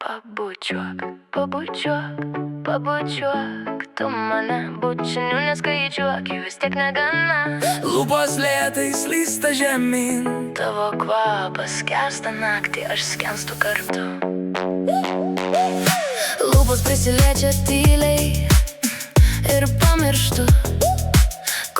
Pabučiuok, pabučiuok, pabučiuok, tu mane bučinių neskaičiuok, jų vis tiek negana. Lūpos lėtai slysta žemyn, Tavo kvapas skęsta naktį, aš skęstu kartu. Lūpos prisiliečia tyliai ir pamirštu,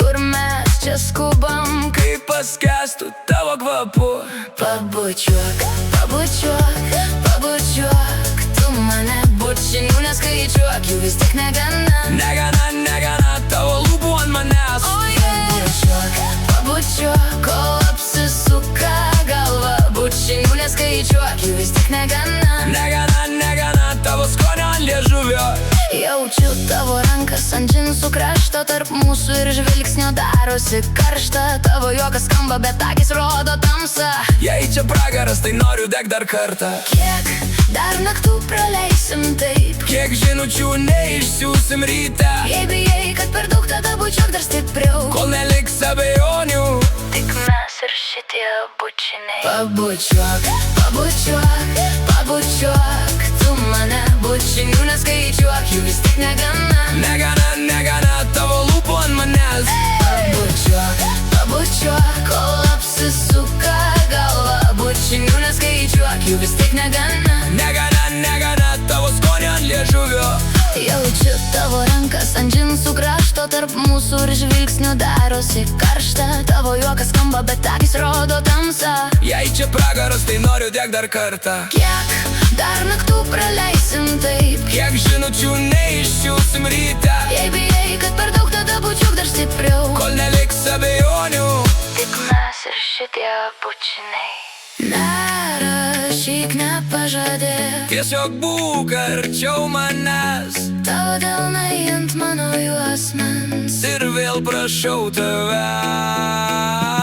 kur mes čia skubam. kai paskęstų tavo kvapu. Pabučiuok, pabučiuok, pabučiuok, tu mane bučinių neskaičiuok, jų vis tiek negana. Negana, negana tavo lūpų ant manęs. Pabučiuok, pabučiuok, kol apsisuka galva, bučinių neskaičiuok, jų vis tiek negana. Negana, negana tavo skonio ant liežuvio. Jaučiu tavo rankas ant džinsų krašto, tarp mūsų ir žvilgsnio darosi karšta. Tavo juokas skamba, bet akis rodo tamsą. Jei čia pragaras, tai noriu deg dar kartą. Kiek dar naktų praleisim taip? Kiek žinučių neišsiųsim ryte, Jei bijai, kad per daug, tada bučiuok dar stipriau. kol neliks abejonių. Tik mes ir šitie bučiniai. Pabučiuok, pabučiuok, pabučiuok, tu mane bučinių neskaičiuok, jų vis tik negana. Negana, negana tavo lūpų ant manęs. Pabučiuok, pabučiuok, kol apsisuka galva, bučinių neskaičiuok, jų vis tik negana. Negana, negana tavo skonio ant liežuvio. Jaučiu tavo rankas ant džinsų krašto, tarp mūsų ir žvilgsnių darosi karšta. Tavo juokas skamba, bet akis rodo tamsą. Jei čia pragaras, tai noriu deg dar kartą. Kiek dar naktų praleisim taip? Kiek žinučių neišsiųsim ryte, Jei bijai, kad per daug, tada bučiuok dar stipriau. kol neliks abejonių. Tik mes ir šitie bučiniai. Nerašyk, nepažadėk, Tiesiog būk arčiau manęs tavo delnai ant mano juosmens. ir vėl prašau tavęs.